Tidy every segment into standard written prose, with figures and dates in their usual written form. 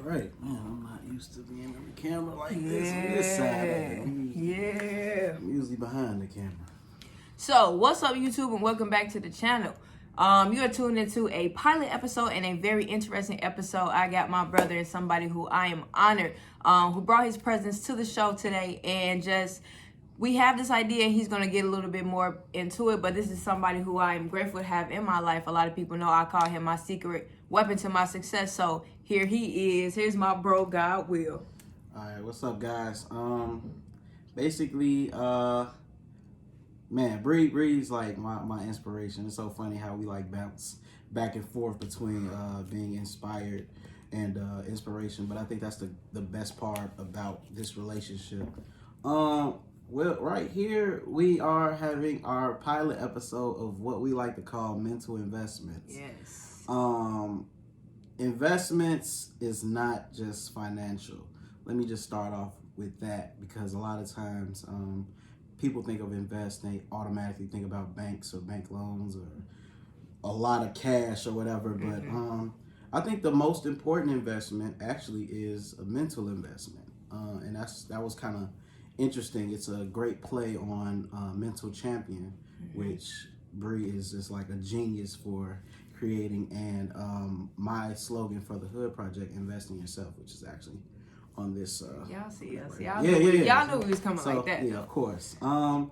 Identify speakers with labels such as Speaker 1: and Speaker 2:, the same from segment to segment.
Speaker 1: right, man, I'm not used to being on the camera like this on this side. I'm usually behind the camera.
Speaker 2: So, what's up, YouTube, and welcome back to the channel. You are tuned into a pilot episode and a very interesting episode. I got my brother and somebody who I am honored, who brought his presence to the show today, and just we have this idea. He's going to get a little bit more into it, but this is somebody who I am grateful to have in my life. A lot of people know I call him my secret weapon to my success. So here he is. Here's my bro, God Will.
Speaker 1: All right, what's up, guys? Basically, man, Bree's like my inspiration. It's so funny how we like bounce back and forth between being inspired and inspiration. But I think that's the best part about this relationship. Well, right here we are having our pilot episode of what we like to call mental investments.
Speaker 2: Yes.
Speaker 1: Investments is not just financial. Let me just start off with that, because a lot of times people think of invest, they automatically think about banks or bank loans or a lot of cash or whatever. But I think the most important investment actually is a mental investment, and that was kind of interesting. It's a great play on Mental Champion, which Bree is just like a genius for creating, and my slogan for the Hood Project, invest in yourself, which is actually on this.
Speaker 2: Y'all see us.
Speaker 1: Right.
Speaker 2: Y'all knew we was coming like that.
Speaker 1: Yeah, of course. So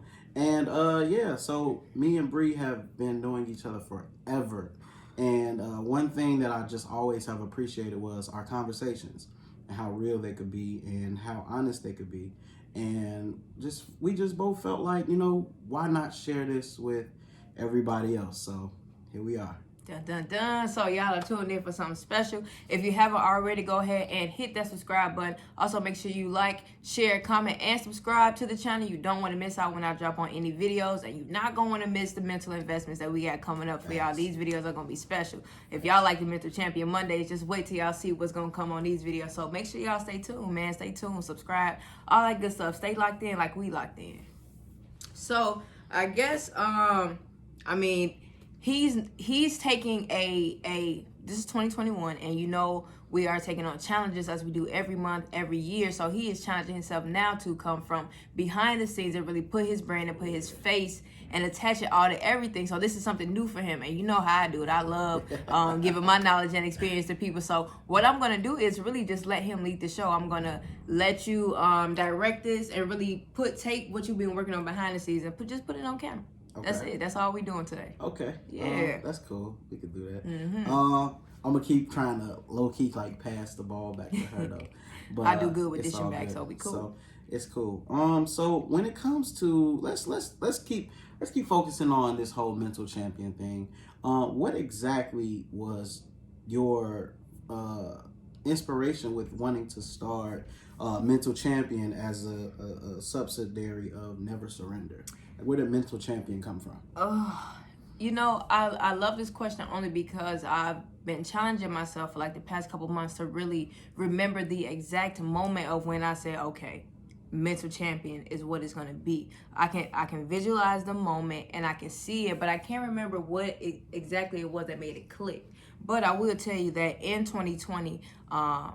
Speaker 1: me and Bree have been knowing each other forever, and one thing that I just always have appreciated was our conversations and how real they could be and how honest they could be. And we just both felt like, why not share this with everybody else? So here we are.
Speaker 2: Dun, dun, dun. So y'all are tuned in for something special. If you haven't already, go ahead and hit that subscribe button. Also, make sure you like, share, comment, and subscribe to the channel. You don't want to miss out when I drop on any videos, and you're not going to want to miss the mental investments that we got coming up for y'all. These videos are going to be special. If y'all like the Mental Champion Mondays, just wait till y'all see what's going to come on these videos. So make sure y'all stay tuned, man. Stay tuned, subscribe, all that good stuff. Stay locked in like we locked in. So I guess, He's taking this is 2021, and we are taking on challenges as we do every month, every year. So he is challenging himself now to come from behind the scenes and really put his brand and put his face and attach it all to everything. So this is something new for him, and you know how I do it. I love giving my knowledge and experience to people. So what I'm gonna do is really just let him lead the show. I'm gonna let you direct this and really take what you've been working on behind the scenes and just put it on camera. Okay. That's it. That's all we doing today.
Speaker 1: Okay.
Speaker 2: Yeah.
Speaker 1: That's cool. We could do that. I'm gonna keep trying to low key pass the ball back to her though. But
Speaker 2: I do good with dishing back, so we cool.
Speaker 1: So it's cool. So when it comes to let's keep focusing on this whole Mental Champion thing. What exactly was your inspiration with wanting to start Mental Champion as a subsidiary of Never Surrender? Where did Mental Champion come from?
Speaker 2: I love this question only because I've been challenging myself for like the past couple months to really remember the exact moment of when I said, okay, Mental Champion is what it's going to be. I can visualize the moment and I can see it, but I can't remember what exactly it was that made it click. But I will tell you that in 2020, I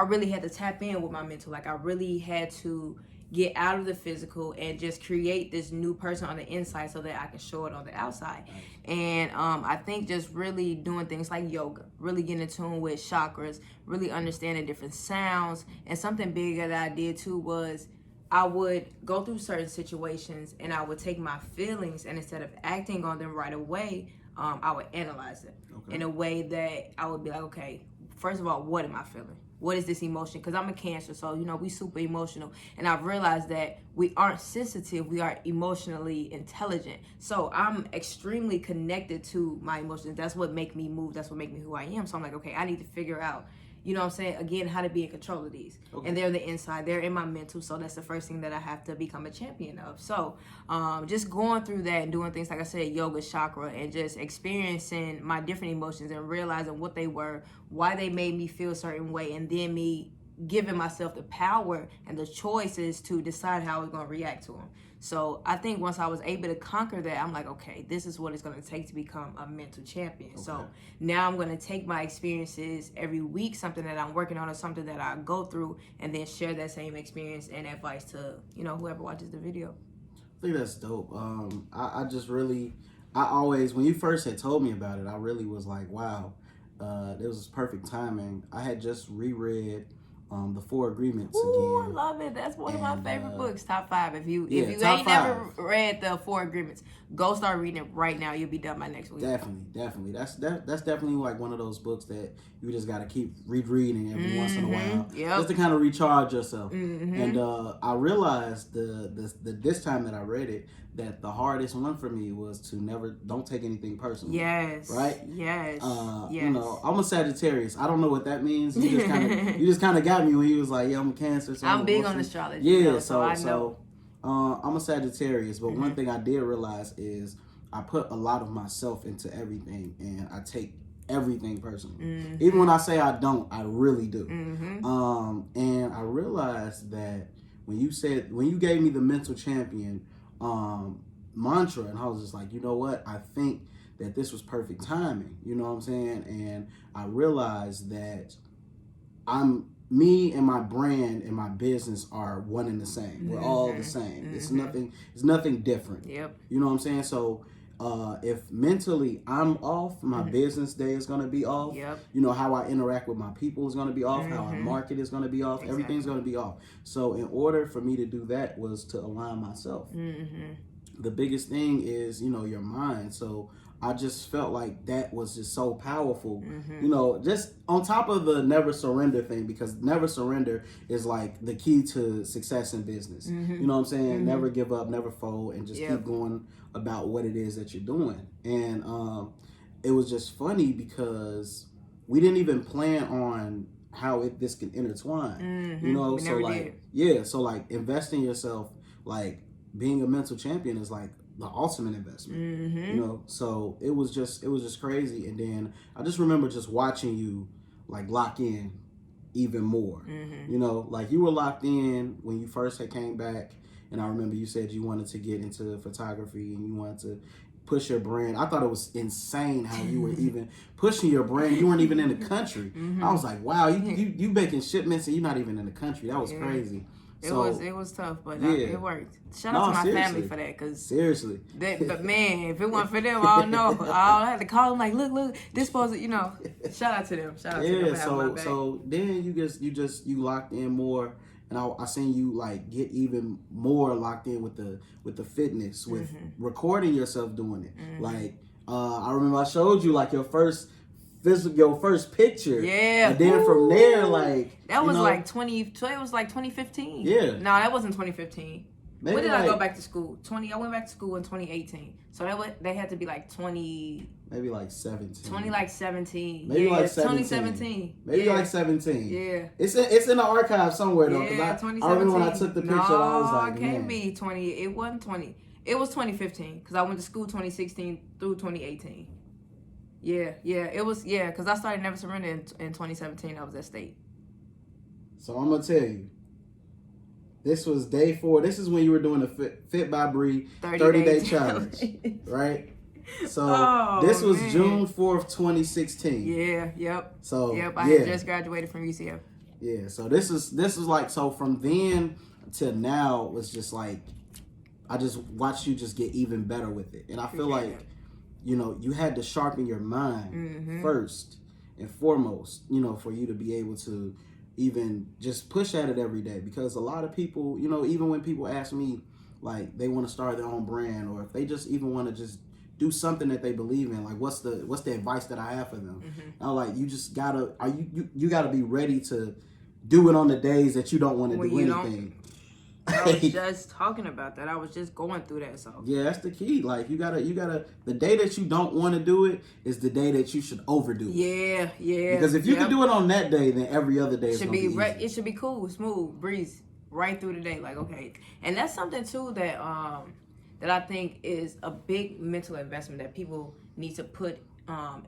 Speaker 2: really had to tap in with my mental. Like I really had to get out of the physical and just create this new person on the inside so that I can show it on the outside. And I think just really doing things like yoga, really getting in tune with chakras, really understanding different sounds. And something big that I did too was I would go through certain situations and I would take my feelings, and instead of acting on them right away, I would analyze them in a way that I would be like, okay, first of all, what am I feeling? What is this emotion? Because I'm a Cancer, so we super emotional. And I've realized that we aren't sensitive, we are emotionally intelligent. So I'm extremely connected to my emotions. That's what make me move, that's what make me who I am. So I'm like, okay, I need to figure out, again, how to be in control of these. And they're the inside, they're in my mental, so that's the first thing that I have to become a champion of. So just going through that and doing things, like I said, yoga, chakra, and just experiencing my different emotions and realizing what they were, why they made me feel a certain way, and then me giving myself the power and the choices to decide how I was going to react to them. So I think once I was able to conquer that, I'm like, okay, this is what it's going to take to become a mental champion. Okay. So now I'm going to take my experiences every week, something that I'm working on or something that I go through, and then share that same experience and advice to, whoever watches the video.
Speaker 1: I think that's dope. I always, when you first had told me about it, I really was like, wow, this was perfect timing. I had just reread the 4 Agreements
Speaker 2: Ooh,
Speaker 1: again.
Speaker 2: I love it. That's one of my favorite books. Top 5. If you ain't
Speaker 1: 5.
Speaker 2: never read the 4 Agreements, go start reading it right now. You'll be done by next week.
Speaker 1: Definitely. That's definitely like one of those books that you just got to keep rereading every once in a while, just to kind of recharge yourself. And I realized this time that I read it, that the hardest one for me was to don't take anything personally.
Speaker 2: Yes.
Speaker 1: Right?
Speaker 2: Yes.
Speaker 1: I'm a Sagittarius. I don't know what that means. You just kind of got me when you was like, yeah, I'm a Cancer. So
Speaker 2: I'm big on astrology.
Speaker 1: Yeah,
Speaker 2: so I know.
Speaker 1: I'm a Sagittarius, but one thing I did realize is I put a lot of myself into everything, and I take everything personally. Even when I say I don't, I really do. And I realized that when you gave me the mental champion mantra, and I was just like, you know what? I think that this was perfect timing. You know what I'm saying? And I realized that me and my brand and my business are one and the same. We're all the same. It's nothing different.
Speaker 2: Yep.
Speaker 1: You know what I'm saying? So if mentally I'm off, my business day is going to be off.
Speaker 2: Yep.
Speaker 1: How I interact with my people is going to be off. How I market is going to be off. Exactly. Everything's going to be off. So in order for me to do that was to align myself. The biggest thing is, your mind. So I just felt like that was just so powerful, just on top of the never surrender thing, because never surrender is like the key to success in business. You know what I'm saying? Never give up, never fold, and just keep going about what it is that you're doing. And it was just funny because we didn't even plan on how this can intertwine. So like invest in yourself, like being a mental champion is like the ultimate investment. So it was just crazy. And then I just remember just watching you like lock in even more. Like you were locked in when you first had came back, and I remember you said you wanted to get into photography and you wanted to push your brand. I thought it was insane how you were even pushing your brand. You weren't even in the country. I was like, wow, you making shipments and you're not even in the country. That was crazy.
Speaker 2: It was tough, but it worked. Shout out to my family for that, cause
Speaker 1: seriously.
Speaker 2: But man, if it weren't for them, I don't know. I had to call them like, look, this supposed to, shout out to them. Shout out to them.
Speaker 1: So then you locked in more, and I seen you like get even more locked in with the fitness, with recording yourself doing it. Like I remember I showed you like your first picture.
Speaker 2: Yeah.
Speaker 1: And then from there, like
Speaker 2: that was like 2015.
Speaker 1: Yeah.
Speaker 2: No, that wasn't 2015.
Speaker 1: Maybe
Speaker 2: when did I go back to school? I went back to school in 2018. So they had to be like 20.
Speaker 1: Maybe like 17.
Speaker 2: 2017.
Speaker 1: Maybe like 17.
Speaker 2: 2017.
Speaker 1: Maybe like 17.
Speaker 2: Yeah.
Speaker 1: It's in the archive somewhere though.
Speaker 2: Yeah,
Speaker 1: I remember when I took the picture, I was like,
Speaker 2: it can't be 20. It wasn't 20. It was 2015 because I went to school 2016 through 2018. Yeah, it was, because I started Never Surrender in 2017. I was at State.
Speaker 1: So I'm going to tell you, this was day 4. This is when you were doing the Fit by Bree 30-day challenge, right? So this was June 4th, 2016.
Speaker 2: Yeah, yep.
Speaker 1: So,
Speaker 2: I had just graduated from UCF.
Speaker 1: Yeah, so this is like, so from then to now was just like, I just watched you just get even better with it. And I feel like, you had to sharpen your mind first and foremost, for you to be able to even just push at it every day. Because a lot of people, even when people ask me, like, they want to start their own brand, or if they just even want to just do something that they believe in, like, what's the advice that I have for them? I'm like, you just gotta, you gotta be ready to do it on the days that you don't want to do anything.
Speaker 2: I was just talking about that. I was just going through that. So
Speaker 1: yeah, that's the key. Like you gotta. The day that you don't want to do it is the day that you should overdo it.
Speaker 2: Yeah.
Speaker 1: Because if you can do it on that day, then every other day should be easy.
Speaker 2: It should be cool, smooth, breeze right through the day. Like okay, and that's something too that I think is a big mental investment that people need to put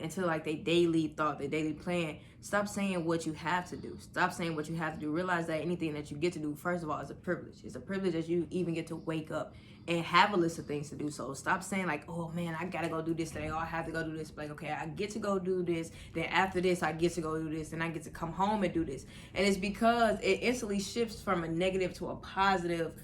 Speaker 2: into like their daily thought, their daily plan. Stop saying what you have to do. Stop saying what you have to do. Realize that anything that you get to do, first of all, is a privilege. It's a privilege that you even get to wake up and have a list of things to do. So stop saying like, oh man, I gotta go do this today, or I have to go do this. Like, okay, I get to go do this, then after this I get to go do this, and I get to come home and do this. And it's because it instantly shifts from a negative to a positive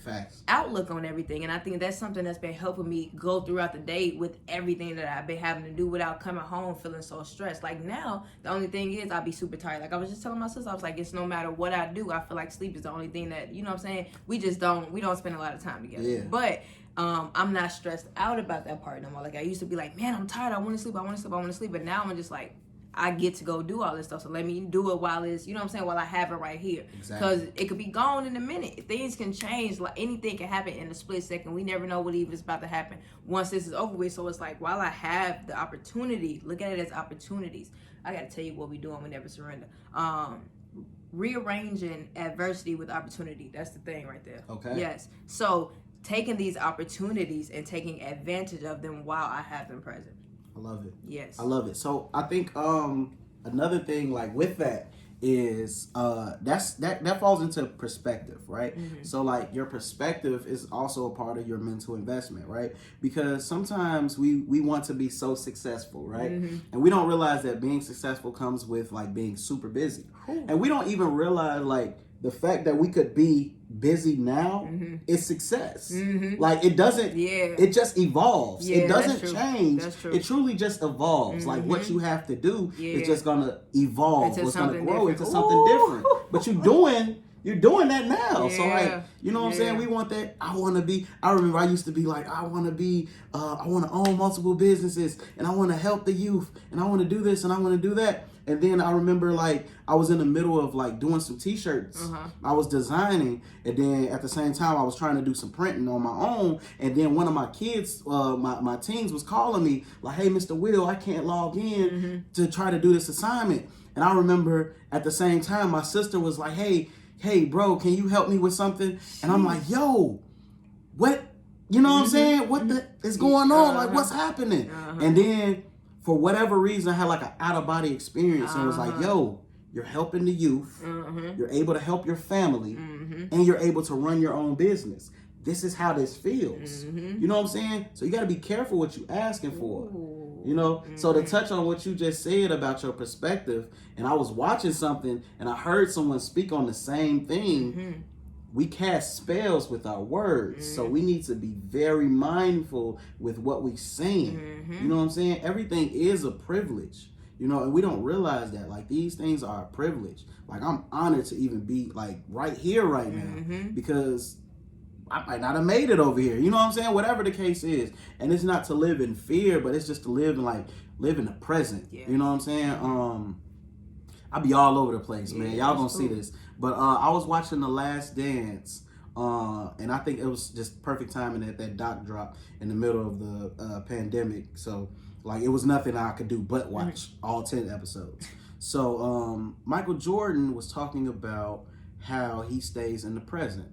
Speaker 2: outlook on everything. And I think that's something that's been helping me go throughout the day with everything that I've been having to do without coming home feeling so stressed. Like now, the only thing is I'll be super tired. Like I was just telling my sister, I was like, it's no matter what I do, I feel like sleep is the only thing that, you know what I'm saying? We don't spend a lot of time together.
Speaker 1: Yeah.
Speaker 2: But I'm not stressed out about that part no more. Like I used to be like, man, I'm tired. I want to sleep. But now I'm just like, I get to go do all this stuff. So let me do it while it's, you know what I'm saying, while I have it right here. Because it could be gone in a minute. Things can change. Like anything can happen in a split second. We never know what even is about to happen once this is over with. So it's like, while I have the opportunity, look at it as opportunities. I got to tell you what we do and we never surrender. Rearranging adversity with opportunity. That's the thing right there.
Speaker 1: Okay.
Speaker 2: Yes. So taking these opportunities and taking advantage of them while I have them present.
Speaker 1: I love it.
Speaker 2: Yes.
Speaker 1: I love it. So I think another thing like with that is that falls into perspective, right?
Speaker 2: Mm-hmm.
Speaker 1: So like your perspective is also a part of your mental investment, right? Because sometimes we want to be so successful, right?
Speaker 2: Mm-hmm.
Speaker 1: And we don't realize that being successful comes with like being super busy.
Speaker 2: Ooh.
Speaker 1: And we don't even realize like the fact that we could be busy now
Speaker 2: mm-hmm.
Speaker 1: is success.
Speaker 2: Mm-hmm.
Speaker 1: Like it doesn't, it just evolves.
Speaker 2: Yeah,
Speaker 1: it doesn't change.
Speaker 2: That's true.
Speaker 1: It truly just evolves.
Speaker 2: Mm-hmm.
Speaker 1: Like what you have to do is just gonna evolve.
Speaker 2: Into
Speaker 1: it's gonna grow into
Speaker 2: different.
Speaker 1: something different. But you're doing that now.
Speaker 2: Yeah.
Speaker 1: So like, you know what I'm saying? We want that. I remember I used to be like, I want to own multiple businesses and I want to help the youth and I want to do this and I want to do that. And then I remember like I was in the middle of like doing some t-shirts. I was designing, and then at the same time I was trying to do some printing on my own. And then one of my kids, my teens was calling me like, hey, Mr. Will, I can't log in to try to do this assignment. And I remember at the same time my sister was like, hey bro, can you help me with something? And I'm like, yo, what? You know what I'm saying? What the is going on? Like what's happening? And then for whatever reason, I had like an out-of-body experience and it was like, yo, you're helping the youth, you're able to help your family, and you're able to run your own business. This is how this feels. You know what I'm saying? So you got to be careful what you're asking for. You know? So to touch on what you just said about your perspective, and I was watching something and I heard someone speak on the same thing. We cast spells with our words, so we need to be very mindful with what we're saying. You know what I'm saying? Everything is a privilege, you know, and we don't realize that. Like, these things are a privilege. Like, I'm honored to even be, like, right here right now because I might not have made it over here. You know what I'm saying? Whatever the case is. And it's not to live in fear, but it's just to live in the present. Yeah. You know what I'm saying? I'll be all over the place, man. Y'all gonna see this. But I was watching The Last Dance, and I think it was just perfect timing that doc dropped in the middle of the pandemic. So, like, it was nothing I could do but watch all 10 episodes. So, Michael Jordan was talking about how he stays in the present.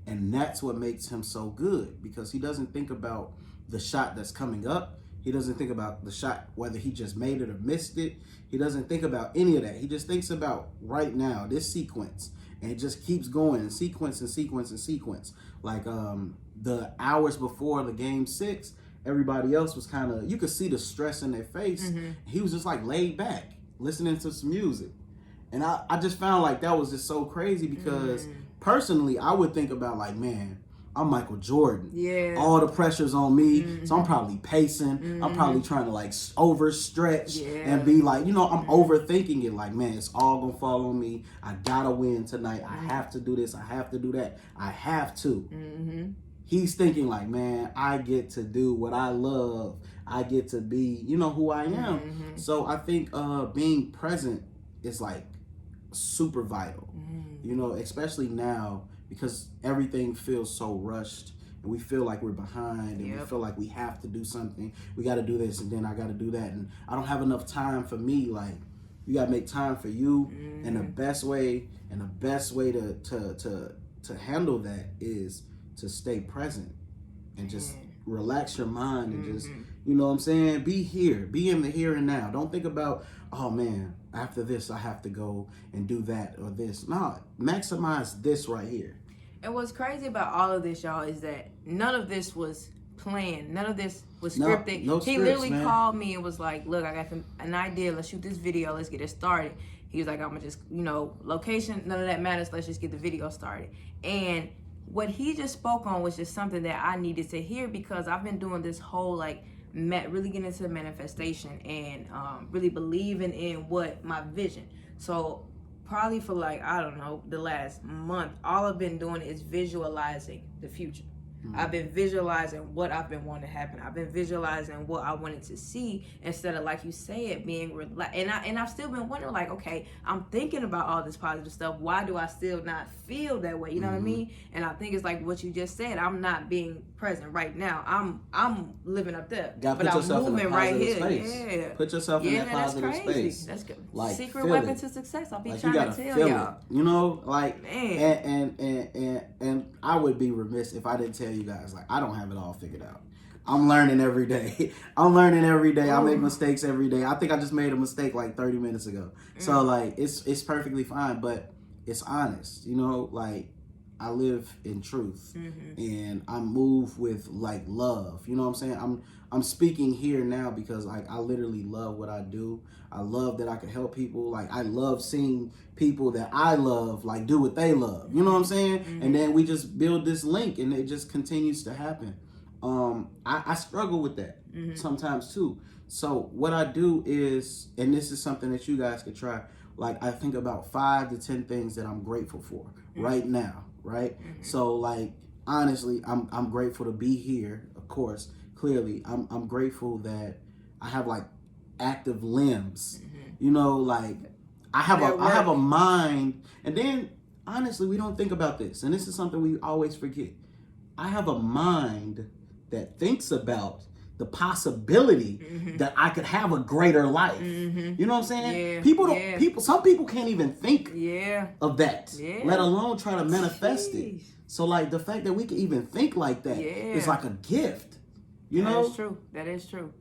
Speaker 1: And that's what makes him so good, because he doesn't think about the shot that's coming up. He doesn't think about the shot, whether he just made it or missed it. He doesn't think about any of that. He just thinks about right now, this sequence. And it just keeps going in sequence and sequence and sequence. Like the hours before the game 6, everybody else was kind of, you could see the stress in their face. He was just like laid back, listening to some music. And I just found like that was just so crazy because personally, I would think about like, man, I'm Michael Jordan. Yeah. All the pressure's on me. So I'm probably pacing. I'm probably trying to like overstretch and be like, you know, I'm overthinking it. Like, man, it's all gonna fall on me. I gotta win tonight. I have to do this. I have to do that. I have to. He's thinking like, man, I get to do what I love. I get to be, you know, who I am. So I think being present is like super vital, you know, especially now, because everything feels so rushed and we feel like we're behind and we feel like we have to do something. We got to do this and then I got to do that. And I don't have enough time for me. Like, you got to make time for you. And the best way to handle that is to stay present and just relax your mind and just You know what I'm saying? Be here. Be in the here and now. Don't think about, oh man, after this I have to go and do that or this. No, maximize this right here.
Speaker 2: And what's crazy about all of this, y'all, is that none of this was planned. None of this was scripted.
Speaker 1: No
Speaker 2: he
Speaker 1: scripts,
Speaker 2: literally
Speaker 1: man.
Speaker 2: called me and was like, look, I got an idea. Let's shoot this video. Let's get it started. He was like, I'm going to just, location, none of that matters. Let's just get the video started. And what he just spoke on was just something that I needed to hear, because I've been doing this whole, really getting into manifestation and really believing in what my vision. So probably for the last month, all I've been doing is visualizing the future. I've been visualizing what I've been wanting to happen. I've been visualizing what I wanted to see, instead of, like you said, being and I've still been wondering, okay, I'm thinking about all this positive stuff. Why do I still not feel that way? You know what I mean? And I think it's like what you just said. I'm not being present right now. I'm living up there,
Speaker 1: but
Speaker 2: I'm
Speaker 1: moving
Speaker 2: moving right here.
Speaker 1: Space.
Speaker 2: Yeah,
Speaker 1: put yourself in that positive space.
Speaker 2: That's good.
Speaker 1: Like,
Speaker 2: secret weapon to success. I'll be trying to tell y'all.
Speaker 1: Man. And I would be remiss if I didn't tell you guys, I don't have it all figured out. I'm learning every day. I make mistakes every day. I think I just made a mistake 30 minutes ago. So it's perfectly fine, but it's honest. I live in truth, and I move with love. You know what I'm saying? I'm speaking here now because I literally love what I do. I love that I can help people. I love seeing people that I love do what they love. You know what I'm saying? And then we just build this link, and it just continues to happen. I struggle with that sometimes too. So what I do is, and this is something that you guys could try. I think about 5 to 10 things that I'm grateful for right now. Right? So honestly, I'm grateful to be here. Of course, clearly, I'm grateful that I have active limbs. I have a mind. And then honestly, we don't think about this, and this is something we always forget. I have a mind that thinks about the possibility that I could have a greater life. You know what I'm saying?
Speaker 2: Yeah.
Speaker 1: Some people can't even think of that, let alone try to manifest it. So the fact that we can even think like that is a gift.
Speaker 2: That is true.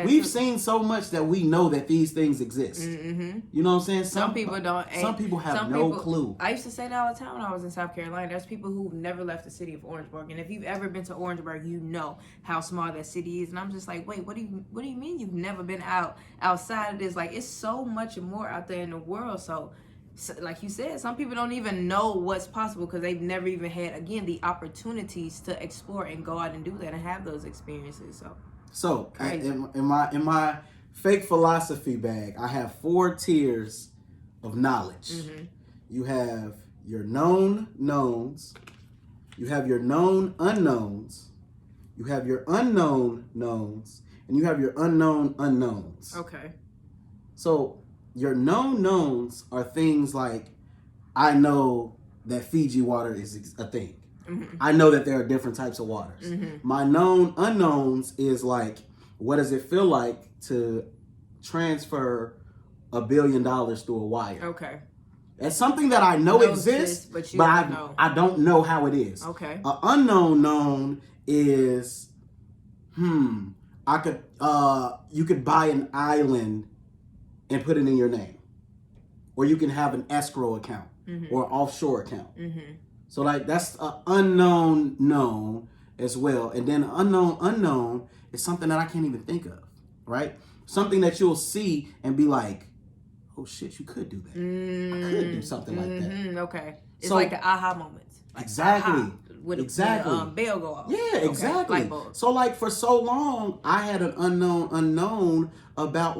Speaker 1: We've seen so much that we know that these things exist. You know what I'm saying?
Speaker 2: Some people don't.
Speaker 1: Some people have no clue.
Speaker 2: I used to say that all the time when I was in South Carolina. There's people who've never left the city of Orangeburg, and if you've ever been to Orangeburg, you know how small that city is. And I'm just like, wait, what do you mean you've never been outside of this? It's so much more out there in the world. So like you said, some people don't even know what's possible because they've never even had, again, the opportunities to explore and go out and do that and have those experiences.
Speaker 1: So in my fake philosophy bag, I have 4 tiers of knowledge. You have your known knowns, you have your known unknowns, you have your unknown knowns, and you have your unknown unknowns.
Speaker 2: Okay.
Speaker 1: So your known knowns are things I know that Fiji water is a thing. I know that there are different types of waters. My known unknowns is what does it feel like to transfer $1 billion through a wire?
Speaker 2: Okay.
Speaker 1: It's something that I know exists, but I don't know how it is.
Speaker 2: Okay.
Speaker 1: An unknown known is, you could buy an island and put it in your name, or you can have an escrow account or offshore account. So that's an unknown known as well. And then unknown is something that I can't even think of, right? Something that you'll see and be like, oh shit, you could do that. I could do something like that.
Speaker 2: Okay. It's the aha moments.
Speaker 1: Exactly.
Speaker 2: When the bell go off.
Speaker 1: Yeah, exactly.
Speaker 2: Okay.
Speaker 1: So for so long, I had an unknown about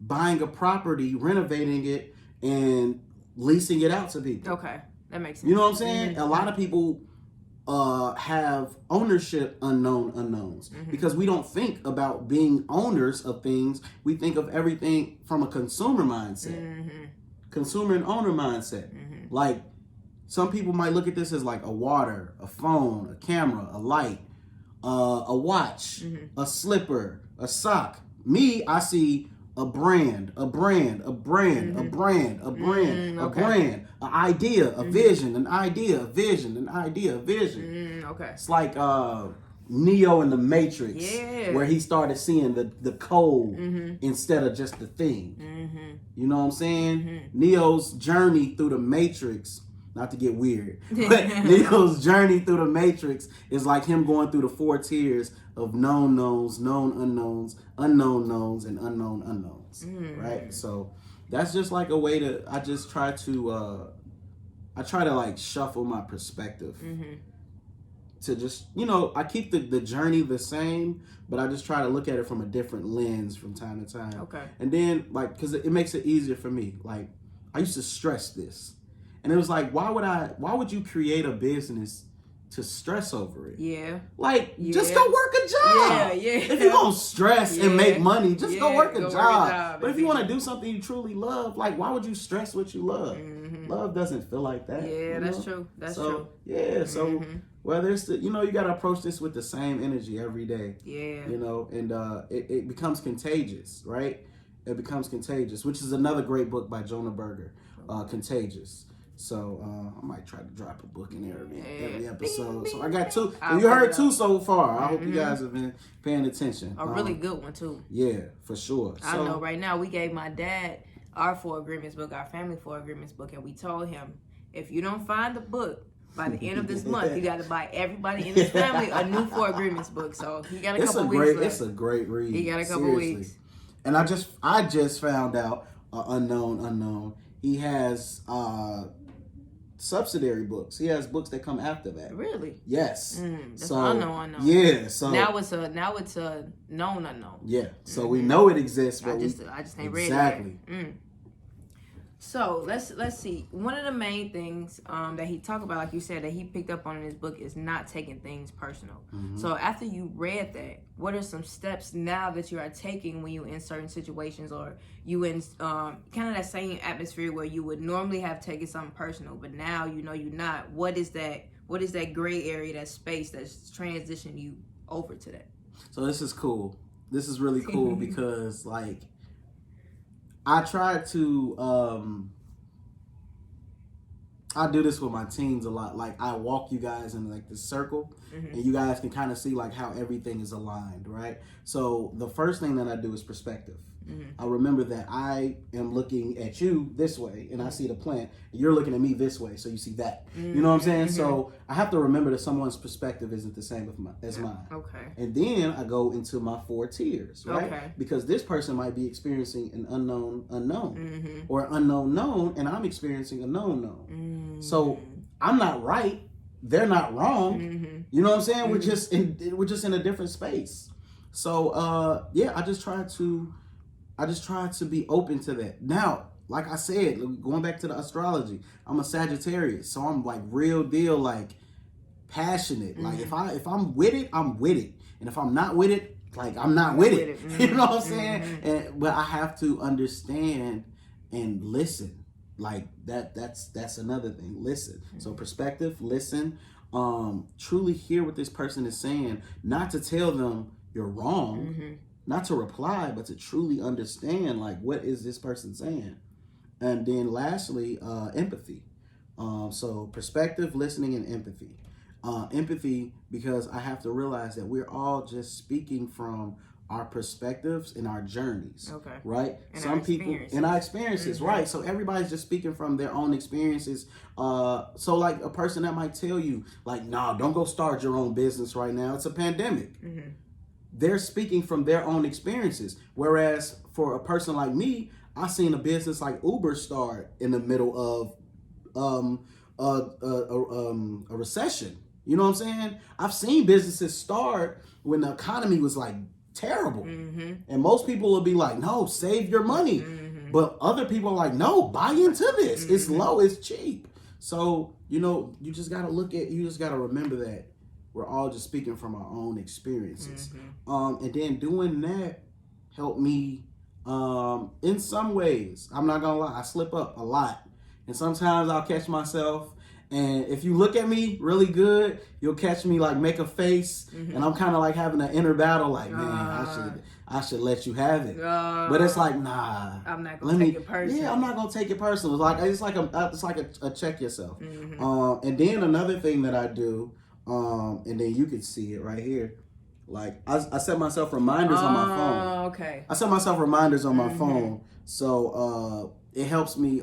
Speaker 1: buying a property, renovating it, and leasing it out to people.
Speaker 2: Okay. That makes sense.
Speaker 1: You know what I'm saying? A lot of people have ownership unknowns because we don't think about being owners of things. We think of everything from a consumer mindset, consumer and owner mindset. Some people might look at this as a water, a phone, a camera, a light, a watch, a slipper, a sock. Me, I see a brand, an idea, a vision, an idea, a vision, an idea, a vision.
Speaker 2: Okay.
Speaker 1: It's Neo in the Matrix,
Speaker 2: Yeah.
Speaker 1: where he started seeing the code
Speaker 2: Mm-hmm.
Speaker 1: instead of just the thing.
Speaker 2: Mm-hmm.
Speaker 1: You know what I'm saying?
Speaker 2: Mm-hmm.
Speaker 1: Neo's journey through the Matrix, not to get weird, but Neo's journey through the Matrix is like him going through the 4 tiers of known knowns, known unknowns, unknown knowns, and unknown unknowns. Right? So that's just like a way to, I just try to, like shuffle my perspective. To just, I keep the journey the same, but I just try to look at it from a different lens from time to time.
Speaker 2: Okay.
Speaker 1: And then, like, because it makes it easier for me. Like, I used to stress this. And it was like, why would you create a business to stress over it?
Speaker 2: Yeah.
Speaker 1: Like, just go work a job.
Speaker 2: Yeah.
Speaker 1: If you're going to stress and make money, just go work a job. But if you want to do something you truly love, like, why would you stress what you love? Love doesn't feel like that.
Speaker 2: Yeah, that's true. That's true.
Speaker 1: Yeah, so whether it's you got to approach this with the same energy every day.
Speaker 2: Yeah.
Speaker 1: And it becomes contagious, right? It becomes contagious, which is another great book by Jonah Berger, Contagious. So I might try to drop a book in every episode. So I got 2. You heard 2 so far. I hope you guys have been paying attention.
Speaker 2: A really good one too.
Speaker 1: Yeah, for sure.
Speaker 2: I know. Right now, we gave my dad our 4 agreements book, our family 4 agreements book, and we told him, if you don't find the book by the end of this month, you got to buy everybody in his family a new 4 agreements book. So he got a couple weeks left.
Speaker 1: It's a great read.
Speaker 2: He got a couple weeks.
Speaker 1: And I just found out, unknown. He has subsidiary books. He has books that come after that.
Speaker 2: Really?
Speaker 1: Yes.
Speaker 2: That's unknown.
Speaker 1: Yeah. So
Speaker 2: now it's a known unknown.
Speaker 1: Yeah. So we know it exists, but
Speaker 2: I just ain't ready
Speaker 1: exactly.
Speaker 2: yet. So let's see. One of the main things that he talked about, like you said, that he picked up on in his book is not taking things personal. So after you read that, what are some steps now that you are taking when you in certain situations, or you in kind of that same atmosphere where you would normally have taken something personal, but now you know you're not? What is that gray area, that space that's transitioning you over to that?
Speaker 1: So this is cool. This is really cool because like, I try to, I do this with my teens a lot. Like, I walk you guys in like this circle, and you guys can kind of see like how everything is aligned, right? So the first thing that I do is perspective. I remember that I am looking at you this way, and I see the plant, and you're looking at me this way, so you see that. You know what I'm saying? So I have to remember that someone's perspective isn't the same as mine.
Speaker 2: Okay.
Speaker 1: And then I go into my 4 tiers, right?
Speaker 2: Okay.
Speaker 1: Because this person might be experiencing an unknown, or unknown known, and I'm experiencing a known. So I'm not right, they're not wrong. You know what I'm saying? We're just in a different space. So I just try to be open to that. Now, like I said, going back to the astrology, I'm a Sagittarius, so I'm like real deal, like passionate. Like if I'm with it, I'm with it, and if I'm not with it, like I'm not with it. You know what I'm saying? But I have to understand and listen. Like that's another thing. Listen. So perspective, listen. Truly hear what this person is saying, not to tell them you're wrong. Not to reply, but to truly understand, like, what is this person saying? And then lastly, empathy. So perspective, listening, and empathy. Empathy, because I have to realize that we're all just speaking from our perspectives and our journeys. Okay. Right?
Speaker 2: And
Speaker 1: some people in our experiences, right? So everybody's just speaking from their own experiences. So like a person that might tell you, like, nah, don't go start your own business right now. It's a pandemic. They're speaking from their own experiences. Whereas for a person like me, I seen a business like Uber start in the middle of a recession. You know what I'm saying? I've seen businesses start when the economy was like terrible. And most people will be like, no, save your money. But other people are like, no, buy into this. It's low, it's cheap. So, you just got to remember that we're all just speaking from our own experiences. And then doing that helped me in some ways. I'm not going to lie, I slip up a lot. And sometimes I'll catch myself. And if you look at me really good, you'll catch me like make a face. And I'm kind of like having an inner battle like, man, I should let you have it. But it's like, nah.
Speaker 2: I'm not going to take it personal.
Speaker 1: Yeah, I'm not going to take it personal. It's like a check yourself. And then another thing that I do And then you can see it right here. Like I set myself reminders on my phone.
Speaker 2: Okay.
Speaker 1: I set myself reminders on my phone, so it helps me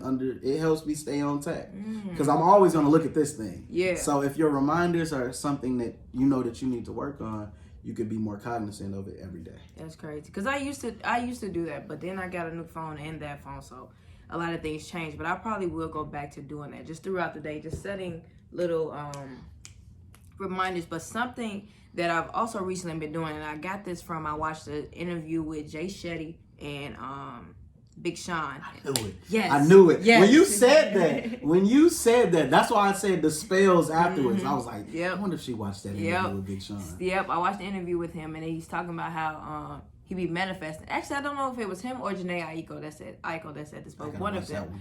Speaker 1: stay on track because I'm always gonna look at this thing.
Speaker 2: Yeah.
Speaker 1: So if your reminders are something that you know that you need to work on, you could be more cognizant of it every day.
Speaker 2: That's crazy. Because I used to do that, but then I got a new phone and that phone, so a lot of things changed. But I probably will go back to doing that just throughout the day, just setting little reminders. But something that I've also recently been doing, and I got this from, I watched an interview with Jay Shetty and Big Sean.
Speaker 1: I knew it.
Speaker 2: Yes.
Speaker 1: I knew it.
Speaker 2: Yes.
Speaker 1: When you said that, that's why I said the spells afterwards. I was like, I wonder if she watched that interview with Big Sean.
Speaker 2: Yep, I watched the interview with him, and he's talking about how he be manifesting. Actually, I don't know if it was him or Janae Aiko that said this, but one of them.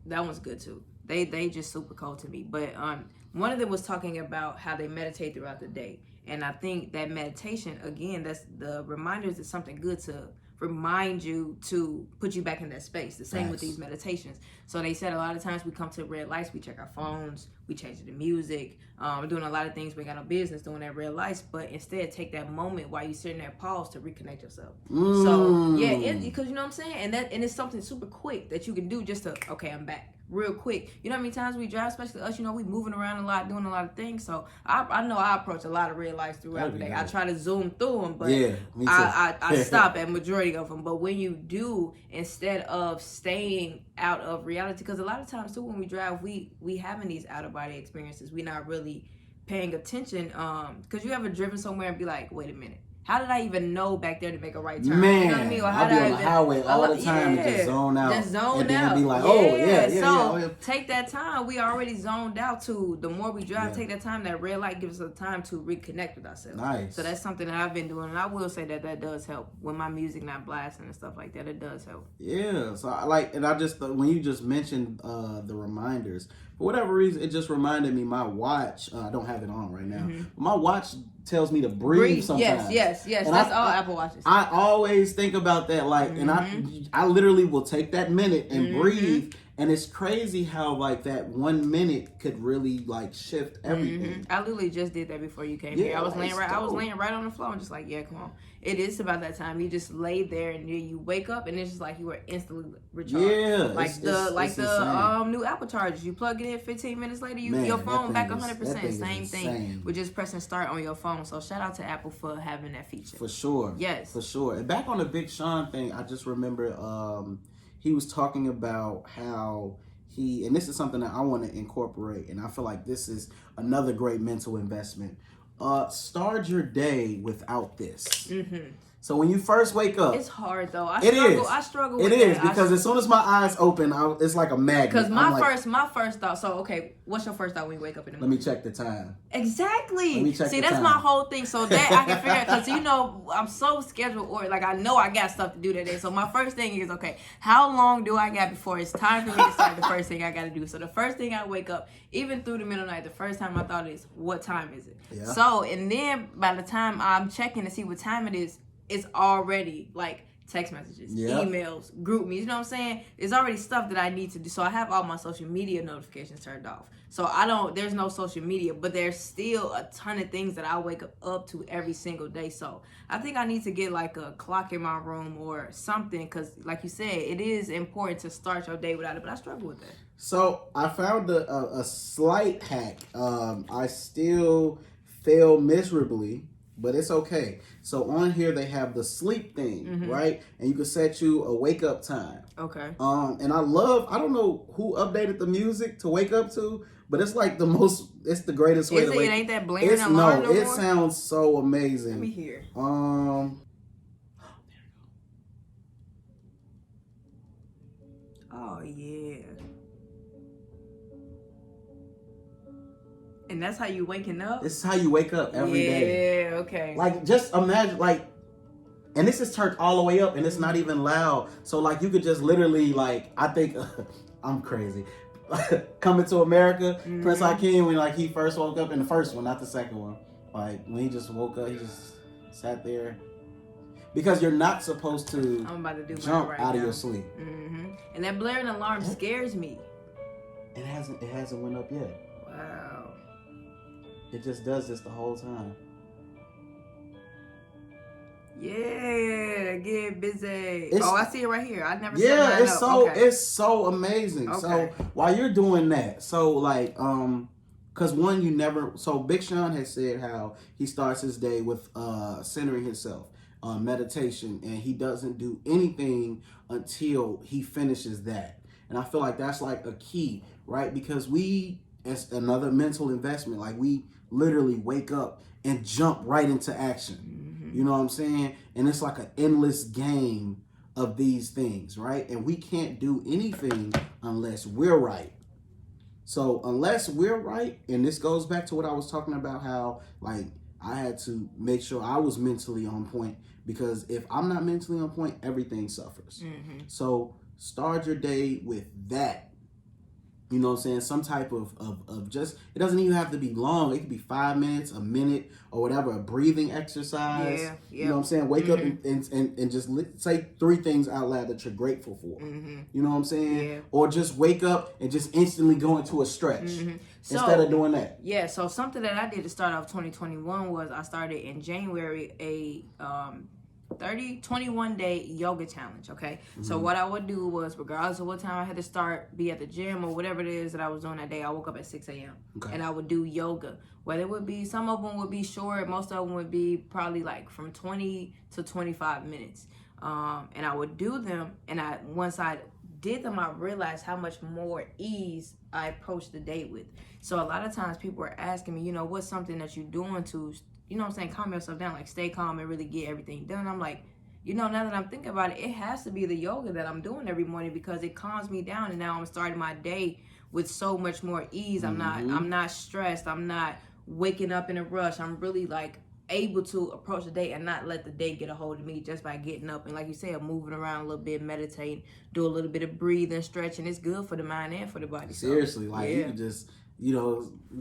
Speaker 2: That one's good too. They just super cool to me. But one of them was talking about how they meditate throughout the day. And I think that meditation, again, that's the reminders is something good to remind you to put you back in that space. The same with these meditations. So they said a lot of times we come to red lights, we check our phones, we change the music, we're doing a lot of things we got no business doing at red lights, but instead take that moment while you're sitting there, pause to reconnect yourself. So yeah, because you know what I'm saying? And it's something super quick that you can do just to, okay, I'm back. Real quick. You know how many times we drive, especially us, we moving around a lot, doing a lot of things. So I know I approach a lot of red lights throughout the day. I try to zoom through them, but
Speaker 1: me too.
Speaker 2: I stop at majority of them. But when you do, instead of staying out of reality, because a lot of times too when we drive, we having these out of body experiences. We're not really paying attention. Because you ever driven somewhere and be like, wait a minute. How did I even know back there to make a right turn?
Speaker 1: Man,
Speaker 2: you know what I mean? Or how
Speaker 1: I'll be on the highway all the time and just zone out.
Speaker 2: Just zone
Speaker 1: and
Speaker 2: out.
Speaker 1: Then be like,
Speaker 2: So take that time. We already zoned out to the more we drive, take that time. That red light gives us time to reconnect with ourselves.
Speaker 1: Nice.
Speaker 2: So that's something that I've been doing. And I will say that does help. When my music not blasting and stuff like that, it does help.
Speaker 1: Yeah. So when you just mentioned the reminders, for whatever reason, it just reminded me my watch. I don't have it on right now. But my watch tells me to breathe sometimes.
Speaker 2: Yes.
Speaker 1: And
Speaker 2: that's all Apple Watches.
Speaker 1: I always think about that, and I literally will take that minute and breathe. And it's crazy how like that 1 minute could really like shift everything.
Speaker 2: I literally just did that before you came here. I was laying right on the floor and just like, come on. It is about that time. You just lay there and then you wake up and it's just like you were instantly recharged. Yeah, like the new Apple chargers. You plug it in, 15 minutes later, your phone back 100%. Same thing. We're just pressing start on your phone. So shout out to Apple for having that feature.
Speaker 1: For sure.
Speaker 2: Yes.
Speaker 1: For sure. And back on the Big Sean thing, I just remember he was talking about how and this is something that I want to incorporate, and I feel like this is another great mental investment. Start your day without this. So when you first wake up,
Speaker 2: it's hard though. I struggle.
Speaker 1: It is because as soon as my eyes open, it's like a magnet.
Speaker 2: Because my first thought. So okay, what's your first thought when you wake up in the morning?
Speaker 1: Let me check the time.
Speaker 2: Exactly.
Speaker 1: Let me check
Speaker 2: See,
Speaker 1: the
Speaker 2: that's
Speaker 1: time.
Speaker 2: my whole thing. So that I can figure out because I'm so scheduled, or like I know I got stuff to do that day. So my first thing is, okay, how long do I got before it's time for me to start the first thing I got to do? So the first thing I wake up, even through the middle of the night, the first time I thought is, what time is it?
Speaker 1: Yeah.
Speaker 2: So and then by the time I'm checking to see what time it is, it's already like text messages, emails, group meets, you know what I'm saying? It's already stuff that I need to do. So I have all my social media notifications turned off. So there's no social media, but there's still a ton of things that I wake up to every single day. So I think I need to get like a clock in my room or something, because like you said, it is important to start your day without it, but I struggle with that.
Speaker 1: So I found a slight hack. I still fail miserably, but it's okay. So on here they have the sleep thing, right? And you can set you a wake up time.
Speaker 2: Okay.
Speaker 1: And I don't know who updated the music to wake up to, but it's like it's the greatest way to wake up.
Speaker 2: It ain't that blaring alarm no more?
Speaker 1: It sounds so amazing.
Speaker 2: Let me hear.
Speaker 1: Oh,
Speaker 2: yeah. And that's how you waking up?
Speaker 1: This is how you wake up every day.
Speaker 2: Yeah, okay.
Speaker 1: Like, just imagine, like, and this is turned all the way up, and it's not even loud. So, like, you could just literally, like, I think, I'm crazy. Coming to America, Prince Hakeem, when, like, he first woke up in the first one, not the second one. Like, when he just woke up, he just sat there. Because you're not supposed to jump out of your sleep.
Speaker 2: And that blaring alarm scares me.
Speaker 1: It hasn't went up yet.
Speaker 2: Wow.
Speaker 1: It just does this the whole time.
Speaker 2: Yeah, get busy. I see it right here. I never said
Speaker 1: yeah,
Speaker 2: it's
Speaker 1: it's so amazing.
Speaker 2: Okay.
Speaker 1: So while you're doing that, so like because one, you never, so Big Sean has said how he starts his day with centering himself, meditation, and he doesn't do anything until he finishes that. And I feel like that's like a key, right? Because it's another mental investment. Like we literally wake up and jump right into action. You know what I'm saying? And it's like an endless game of these things, right? And we can't do anything unless we're right. So unless we're right, and this goes back to what I was talking about, how like I had to make sure I was mentally on point, because if I'm not mentally on point, everything suffers. So start your day with that. You know what I'm saying? Some type of just, it doesn't even have to be long. It could be 5 minutes, a minute, or whatever, a breathing exercise.
Speaker 2: Yeah.
Speaker 1: You know what I'm saying? Wake up and just say 3 things out loud that you're grateful for. You know what I'm saying?
Speaker 2: Yeah.
Speaker 1: Or just wake up and just instantly go into a stretch instead of doing that.
Speaker 2: Yeah, so something that I did to start off 2021 was I started in January a 21-day yoga challenge, okay? So what I would do was, regardless of what time I had to start, be at the gym or whatever it is that I was doing that day, I woke up at 6 a.m. And I would do yoga. Whether it would be, some of them would be short, most of them would be probably like from 20 to 25 minutes. And I would do them, and once I did them, I realized how much more ease I approached the day with. So a lot of times people are asking me, what's something that you're doing to, calm yourself down, like stay calm and really get everything done. I'm like, now that I'm thinking about it, it has to be the yoga that I'm doing every morning, because it calms me down, and now I'm starting my day with so much more ease. I'm not stressed. I'm not waking up in a rush. I'm really like able to approach the day and not let the day get a hold of me just by getting up and, like you said, moving around a little bit, meditating, do a little bit of breathing, stretching. It's good for the mind and for the body.
Speaker 1: Seriously, like you can just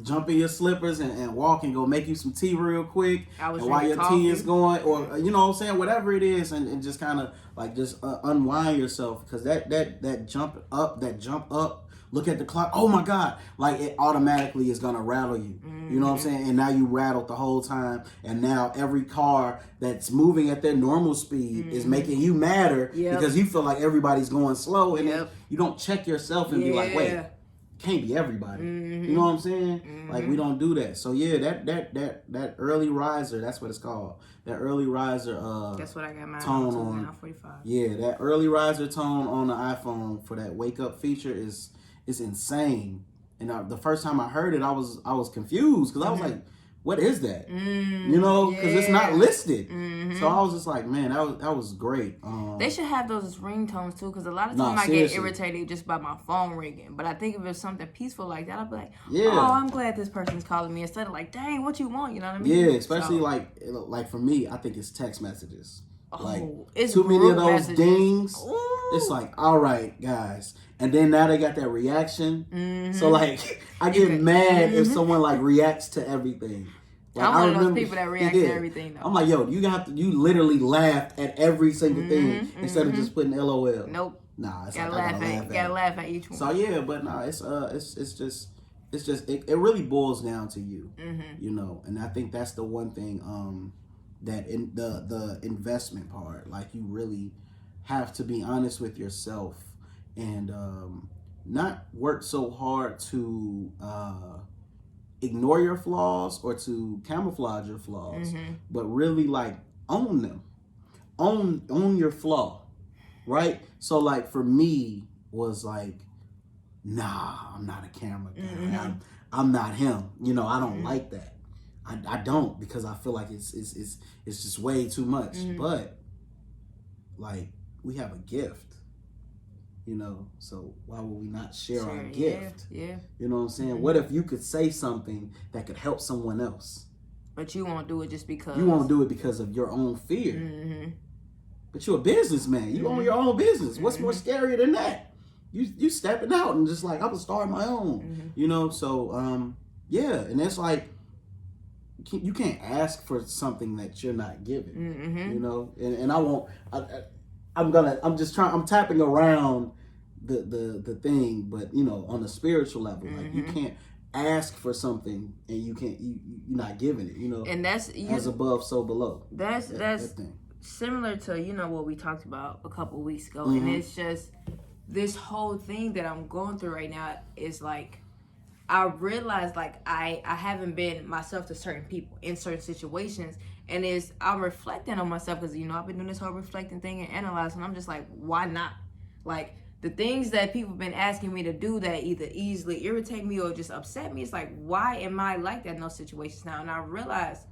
Speaker 1: jump in your slippers and walk and go make you some tea real quick. And while your tea is going, or you know what I'm saying, whatever it is, and just kind of like just unwind yourself, because that jump up, look at the clock, oh my God, like it automatically is gonna rattle you. You know what I'm saying? And now you rattled the whole time, and now every car that's moving at their normal speed is making you madder because you feel like everybody's going slow, and you don't check yourself and be like, wait, can't be everybody. You know what I'm saying? Like we don't do that. So yeah, that early riser, that's what it's called. That early riser
Speaker 2: that's what I got my
Speaker 1: tone on.
Speaker 2: 45.
Speaker 1: Yeah, that early riser tone on the iPhone for that wake up feature is insane. And the first time I heard it, I was confused, because I was like, what is that? Because it's not listed. So I was just like, man, that was great.
Speaker 2: They should have those as ringtones too, because a lot of times I get irritated just by my phone ringing. But I think if it's something peaceful like that, I'll be like, oh, I'm glad this person's calling me, instead of like, dang, what you want? You know what I mean?
Speaker 1: Yeah, especially like for me, I think it's text messages. Like
Speaker 2: it's
Speaker 1: too many of those
Speaker 2: messages.
Speaker 1: dings.
Speaker 2: Ooh.
Speaker 1: It's like, all right, guys. And then now they got that reaction. So like, I get mad if someone like reacts to everything. Like,
Speaker 2: I'm one of those people that react to everything though.
Speaker 1: I'm like, yo, you literally laughed at every single thing instead of just putting LOL.
Speaker 2: Nope.
Speaker 1: Nah, it's
Speaker 2: gotta
Speaker 1: like
Speaker 2: gotta laugh at each one.
Speaker 1: So yeah, but nah, it's just it really boils down to you, and I think that's the one thing that in the investment part, like you really have to be honest with yourself and not work so hard to ignore your flaws or to camouflage your flaws, but really like own them, own your flaw, right? So like for me was like, nah, I'm not a camera guy. I'm not him. I don't like that. I don't, because I feel like it's just way too much. But like we have a gift, so why would we not share our gift?
Speaker 2: Yeah.
Speaker 1: You know what I'm saying? What if you could say something that could help someone else?
Speaker 2: But you won't do it just because.
Speaker 1: You won't do it because of your own fear. But you're a businessman. You own your own business. What's more scary than that? You stepping out and just like, I'm gonna start my own. So yeah, and it's like you can't ask for something that you're not given. And I won't. I'm tapping around the thing, but on a spiritual level, like you can't ask for something and you can't, you're not giving it, you know.
Speaker 2: And that's
Speaker 1: as above, so below.
Speaker 2: That's
Speaker 1: that thing.
Speaker 2: Similar to, you know, what we talked about a couple weeks ago. And it's just this whole thing that I'm going through right now is like, I realized like I haven't been myself to certain people in certain situations, and I'm reflecting on myself because, you know, I've been doing this whole reflecting thing and analyzing. I'm just like, why not? Like, the things that people have been asking me to do that either easily irritate me or just upset me, it's like, why am I like that in those situations now? And I realized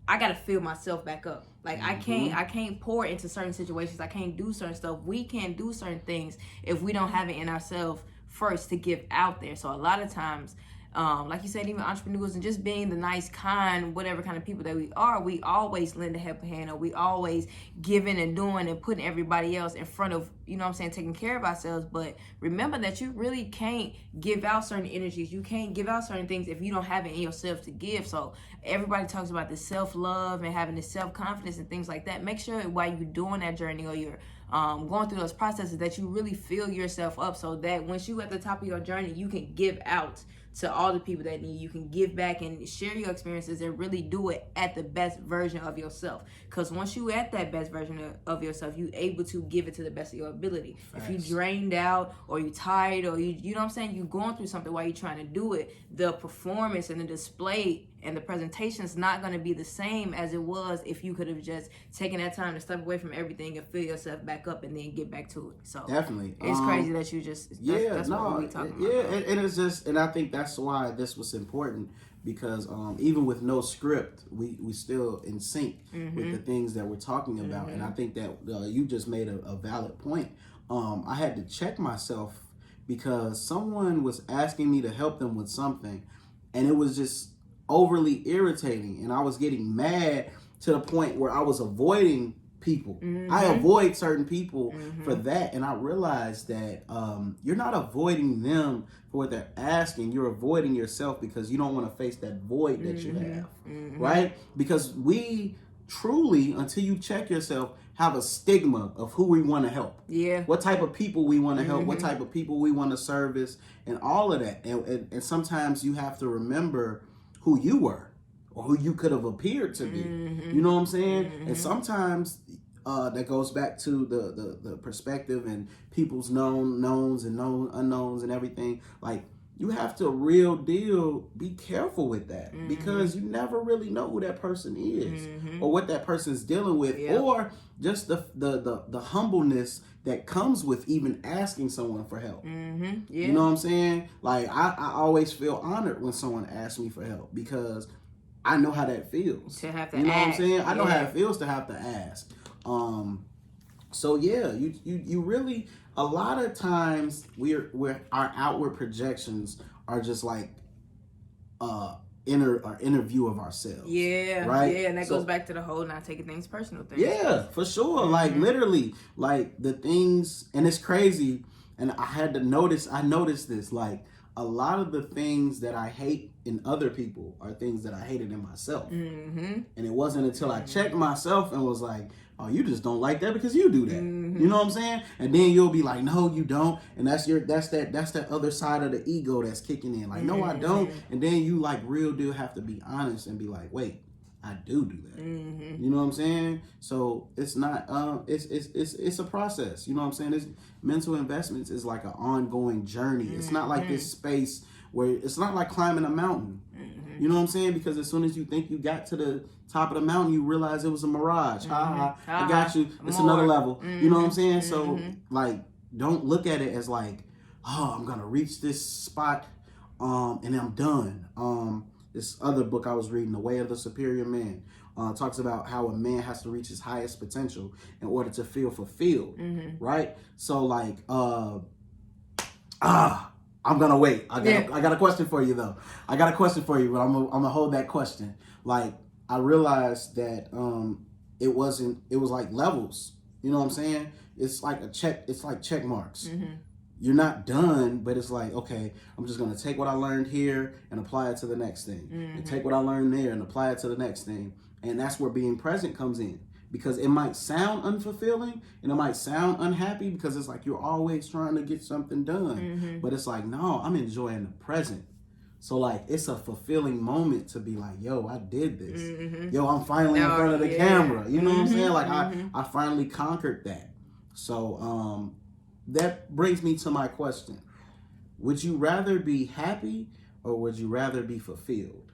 Speaker 2: I gotta fill myself back up. Like, I can't pour into certain situations. I can't do certain stuff. We can't do certain things if we don't have it in ourselves first to give out there. So a lot of times, like you said, even entrepreneurs and just being the nice, kind, whatever kind of people that we are, we always lend a helping hand, or we always giving and doing and putting everybody else in front of, you know what I'm saying, taking care of ourselves. But remember that you really can't give out certain energies. You can't give out certain things if you don't have it in yourself to give. So everybody talks about the self-love and having the self-confidence and things like that. Make sure while you're doing that journey or you're going through those processes that you really fill yourself up, so that once you at the top of your journey, you can give out to all the people that need. You can give back and share your experiences and really do it at the best version of yourself. Because once you at that best version of yourself, you able to give it to the best of your ability. Facts. If you drained out or you tired or you know what I'm saying, you going through something while you're trying to do it, the performance and the display and the presentation is not going to be the same as it was if you could have just taken that time to step away from everything and fill yourself back up and then get back to it. So
Speaker 1: definitely,
Speaker 2: it's crazy that you just that's what we talking about.
Speaker 1: And it's just, and I think that's why this was important, because even with no script, we still in sync with the things that we're talking about. And I think that you just made a valid point. I had to check myself because someone was asking me to help them with something, and it was just overly irritating, and I was getting mad to the point where I was avoiding people. I avoid certain people for that, and I realized that you're not avoiding them for what they're asking. You're avoiding yourself because you don't want to face that void that you have, right? Because we truly, until you check yourself, have a stigma of who we want to help. Yeah. What type of people we want to help, what type of people we want to service, and all of that. And sometimes you have to remember who you were or who you could have appeared to be. You know what I'm saying? And sometimes that goes back to the perspective and people's knowns and unknowns and everything. Like, you have to real deal be careful with that, because you never really know who that person is or what that person's dealing with, or just the humbleness that comes with even asking someone for help. You know what I'm saying? Like, I always feel honored when someone asks me for help, because I know how that feels. To have to ask. What I'm saying? I know how it feels to have to ask. So yeah, you really, a lot of times we're our outward projections are just like inner view of ourselves. Yeah. Right?
Speaker 2: Yeah, and that goes back to the whole not taking things personal thing.
Speaker 1: Yeah, for sure. Like, literally, like, the things, and it's crazy, and I noticed this, like, a lot of the things that I hate in other people are things that I hated in myself. And it wasn't until I checked myself and was like, oh, you just don't like that because you do that. You know what I'm saying? And then you'll be like, no, you don't. And that's that other side of the ego that's kicking in. Like, no, I don't. And then you, like, real deal have to be honest and be like, wait, I do that. You know what I'm saying? So it's not it's a process. You know what I'm saying? This mental investments is like an ongoing journey. It's not like this space where it's not like climbing a mountain. You know what I'm saying? Because as soon as you think you got to the top of the mountain, you realize it was a mirage. I got you. It's another level. You know what I'm saying? So, like, don't look at it as like, oh, I'm gonna reach this spot and I'm done. This other book I was reading, The Way of the Superior Man, talks about how a man has to reach his highest potential in order to feel fulfilled, right? So, like, I'm gonna wait. I got a question for you, though. I got a question for you, but I'm gonna hold that question. Like, I realized that it was like levels. You know what I'm saying? It's like it's like check marks. You're not done, but it's like, okay, I'm just gonna take what I learned here and apply it to the next thing, and take what I learned there and apply it to the next thing. And that's where being present comes in, because it might sound unfulfilling and it might sound unhappy, because it's like you're always trying to get something done, but it's like, no, I'm enjoying the present. So like it's a fulfilling moment to be like, yo, I did this. Yo, I'm finally in front of the camera. You know what I'm saying? Like I finally conquered that. So that brings me to my question. Would you rather be happy or would you rather be fulfilled?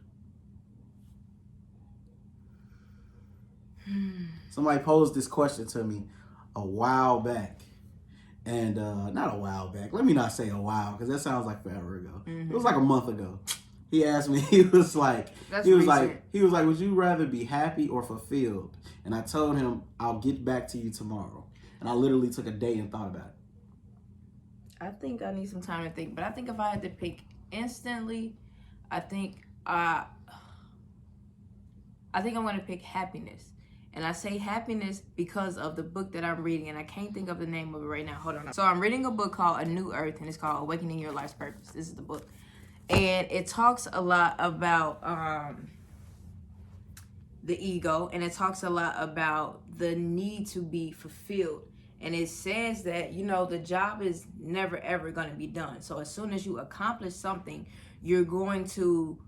Speaker 1: Somebody posed this question to me a while back. And not a while back. Let me not say a while, because that sounds like forever ago. It was like a month ago. He asked me, he was like, would you rather be happy or fulfilled? And I told him, I'll get back to you tomorrow. And I literally took a day and thought about it.
Speaker 2: I think I need some time to think, but I think if I had to pick instantly, I think I'm going to pick happiness. And I say happiness because of the book that I'm reading, and I can't think of the name of it right now. Hold on. So I'm reading a book called A New Earth, and it's called Awakening Your Life's Purpose. This is the book. And it talks a lot about the ego, and it talks a lot about the need to be fulfilled. And it says that, you know, the job is never, ever going to be done. So as soon as you accomplish something, you're going to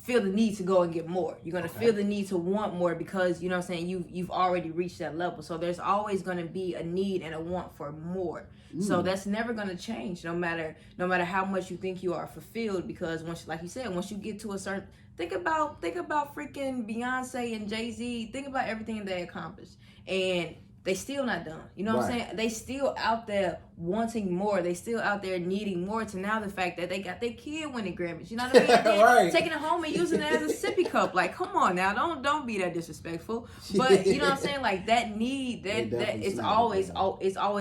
Speaker 2: feel the need to go and get more. You're going to feel the need to want more because, you know what I'm saying, you've already reached that level. So there's always going to be a need and a want for more. So that's never going to change no matter how much you think you are fulfilled, because once, like you said, once you get to a certain, think about freaking Beyonce and Jay-Z. Think about everything they accomplished. And they still not done. You know what I'm saying? They still out there wanting more. They still out there needing more, to now the fact that they got their kid winning Grammys. You know what I mean? Taking it home and using it as a sippy cup. Like, come on now, don't be that disrespectful. But you know what I'm saying? Like that need, that it's always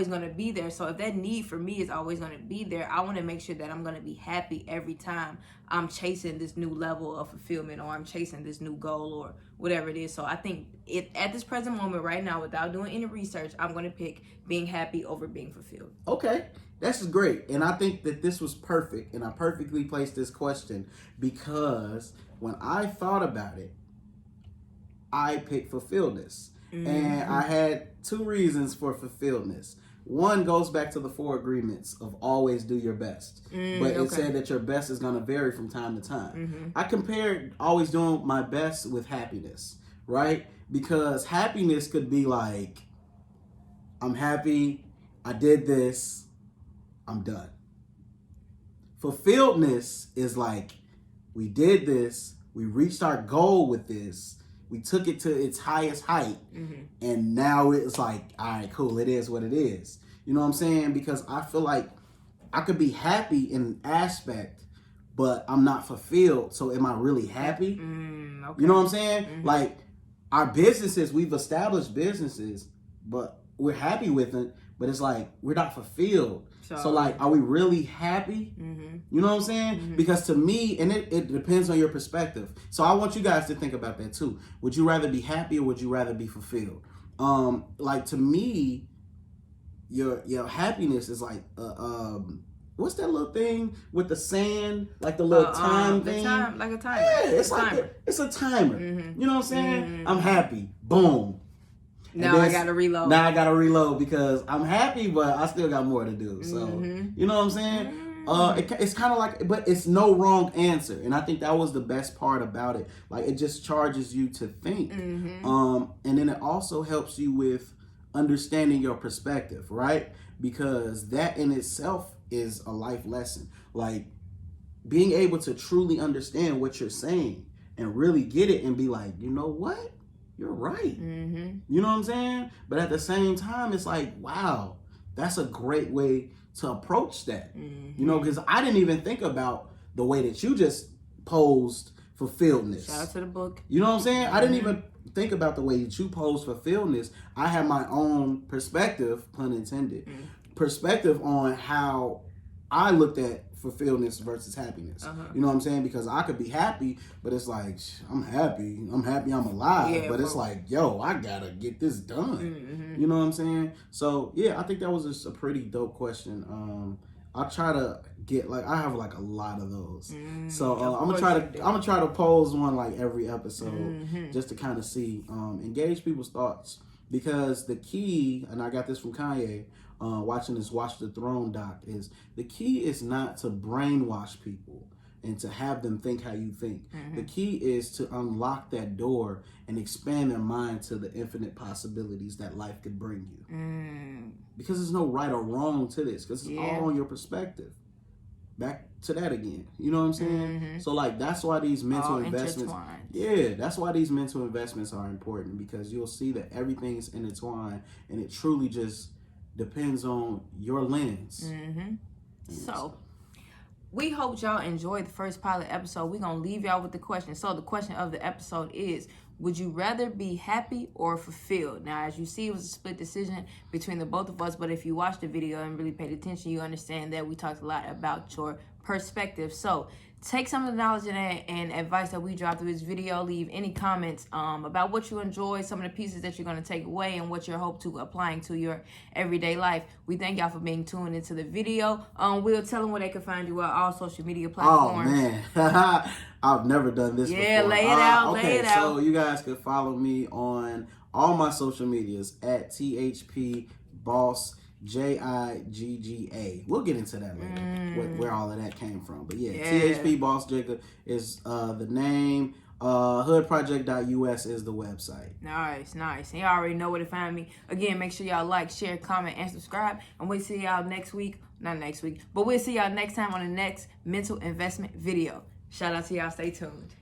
Speaker 2: gonna be there. So if that need for me is always gonna be there, I want to make sure that I'm gonna be happy every time I'm chasing this new level of fulfillment, or I'm chasing this new goal, or whatever it is. So I think at this present moment right now, without doing any research, I'm going to pick being happy over being fulfilled.
Speaker 1: Okay, that's great. And I think that this was perfect, and I perfectly placed this question because when I thought about it, I picked fulfilledness. And I had two reasons for fulfilledness. One goes back to the 4 agreements of always do your best. But it said that your best is going to vary from time to time. I compared always doing my best with happiness, right? Because happiness could be like, I'm happy, I did this, I'm done. Fulfilledness is like, we did this, we reached our goal with this, we took it to its highest height, and now it's like, all right, cool, it is what it is. You know what I'm saying? Because I feel like I could be happy in an aspect, but I'm not fulfilled. So am I really happy? You know what I'm saying? Like, our businesses, we've established businesses, but we're happy with it, but it's like, we're not fulfilled. So like, are we really happy? You know what I'm saying? Because to me, and it depends on your perspective. So I want you guys to think about that too. Would you rather be happy or would you rather be fulfilled? Like, to me, your happiness is like, what's that little thing with the sand, like the little time thing?
Speaker 2: Like a timer.
Speaker 1: Yeah, it's like it's a timer. You know what I'm saying? I'm happy. Boom.
Speaker 2: Now I gotta reload.
Speaker 1: Now I gotta reload because I'm happy, but I still got more to do. So you know what I'm saying? It's kind of like, but it's no wrong answer, and I think that was the best part about it. Like, it just charges you to think, and then it also helps you with understanding your perspective, right? Because that in itself is a life lesson. Like, being able to truly understand what you're saying and really get it and be like, you know what? You're right. You know what I'm saying? But at the same time, it's like, wow, that's a great way to approach that. You know, because I didn't even think about the way that you just posed fulfilledness.
Speaker 2: Shout out to the book.
Speaker 1: You know what I'm saying? I didn't even think about the way that you posed fulfilledness. I had my own perspective, pun intended, perspective on how I looked at fulfilledness versus happiness. You know what I'm saying? Because I could be happy, but it's like, I'm happy I'm alive. Yeah, but it's like, yo, I gotta get this done. You know what I'm saying? So yeah, I think that was just a pretty dope question. I'll try to get, like, I have like a lot of those. So I'm gonna try to pose one like every episode, just to kind of see, engage people's thoughts. Because the key, and I got this from Kanye, watching this Watch the Throne doc, is the key is not to brainwash people. and to have them think how you think. The key is to unlock that door and expand their mind to the infinite possibilities that life could bring you. Because there's no right or wrong to this, because it's all on your perspective. Back to that again. You know what I'm saying? So like that's why these mental investments that's why these mental investments are important, because you'll see that everything's intertwined and it truly just depends on your lens.
Speaker 2: So we hope y'all enjoyed the first pilot episode. We're going to leave y'all with the question. So the question of the episode is, would you rather be happy or fulfilled? Now, as you see, it was a split decision between the both of us. But if you watched the video and really paid attention, you understand that we talked a lot about your perspective. So take some of the knowledge and advice that we dropped through this video. Leave any comments about what you enjoyed, some of the pieces that you're going to take away, and what you hope to applying to your everyday life. We thank y'all for being tuned into the video. We'll tell them where they can find you on all social media platforms.
Speaker 1: Oh, man. I've never done this before.
Speaker 2: Yeah, lay it out,
Speaker 1: okay,
Speaker 2: lay it out.
Speaker 1: So you guys can follow me on all my social medias at Thpbossjigga. We'll get into that later, where all of that came from. But yeah. Thpbossjigga is the name. Hoodproject.us is the website.
Speaker 2: Nice. And y'all already know where to find me. Again, make sure y'all like, share, comment, and subscribe. And we'll see y'all next week. Not next week, but we'll see y'all next time on the next mental investment video. Shout out to y'all. Stay tuned.